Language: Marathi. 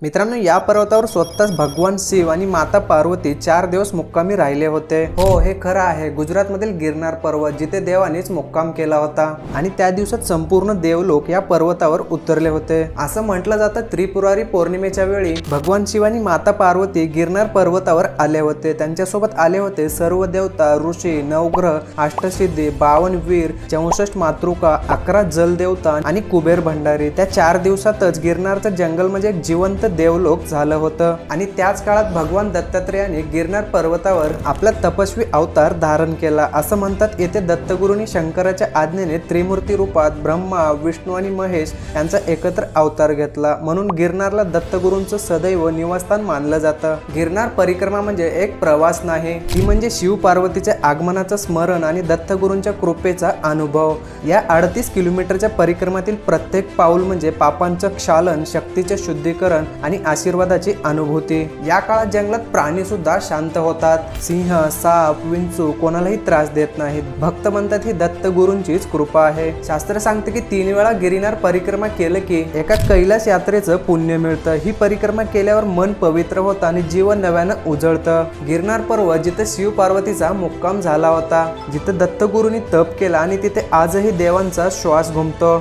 मित्रांनो, या पर्वतावर स्वतःच भगवान शिव आणि माता पार्वती 4 दिवस मुक्कामी राहिले होते. हो, हे खरं आहे. गुजरातमधील गिरनार पर्वत जिथे देवानेच मुक्काम केला होता आणि त्या दिवसात संपूर्ण देवलोक या पर्वतावर उतरले होते. असं म्हटलं जातं, त्रिपुरारी पौर्णिमेच्या वेळी भगवान शिव आणि माता पार्वती गिरनार पर्वतावर आले होते. त्यांच्यासोबत आले होते सर्व देवता, ऋषी, नवग्रह, अष्टसिद्धी, 52 वीर, 64 मातृका, 11 जलदेवता आणि कुबेर भंडारी. त्या 4 दिवसातच गिरनारचं जंगल म्हणजे एक जिवंत देवलोक झालं होतं. आणि त्याच काळात भगवान दत्तात्रेयाने गिरनार पर्वतावर आपला तपस्वी अवतार धारण केला. असं म्हणतात, येथे दत्तगुरूंनी शंकराच्या आज्ञेने त्रिमूर्ती रूपात ब्रह्मा, विष्णू आणि महेश यांचा एकत्र अवतार घेतला. म्हणून गिरनारला दत्तगुरूंचं सदैव निवासस्थान मानलं जातं. गिरनार परिक्रमा म्हणजे एक प्रवास नाही, ती म्हणजे शिव पार्वतीच्या आगमनाचं स्मरण आणि दत्तगुरूंच्या कृपेचा अनुभव. या 38 किलोमीटरच्या परिक्रमातील प्रत्येक पाऊल म्हणजे पापांचं क्षालन, शक्तीचे शुद्धीकरण आणि आशीर्वादाची अनुभूती. या काळात जंगलात प्राणी सुद्धा शांत होतात. सिंह, साप, विंचू कोणालाही त्रास देत नाहीत. भक्त म्हणतात ही दत्तगुरूंचीच कृपा आहे. शास्त्र सांगते की 3 वेळा गिरनार परिक्रमा केलं की एका कैलास यात्रेचं पुण्य मिळतं. ही परिक्रमा केल्यावर मन पवित्र होतं आणि जीवन नव्यानं उजळतं. गिरनार पर्वत जिथे शिव पार्वतीचा मुक्काम झाला होता, जिथे दत्तगुरूंनी तप केला आणि तिथे आजही देवांचा श्वास घुमतो.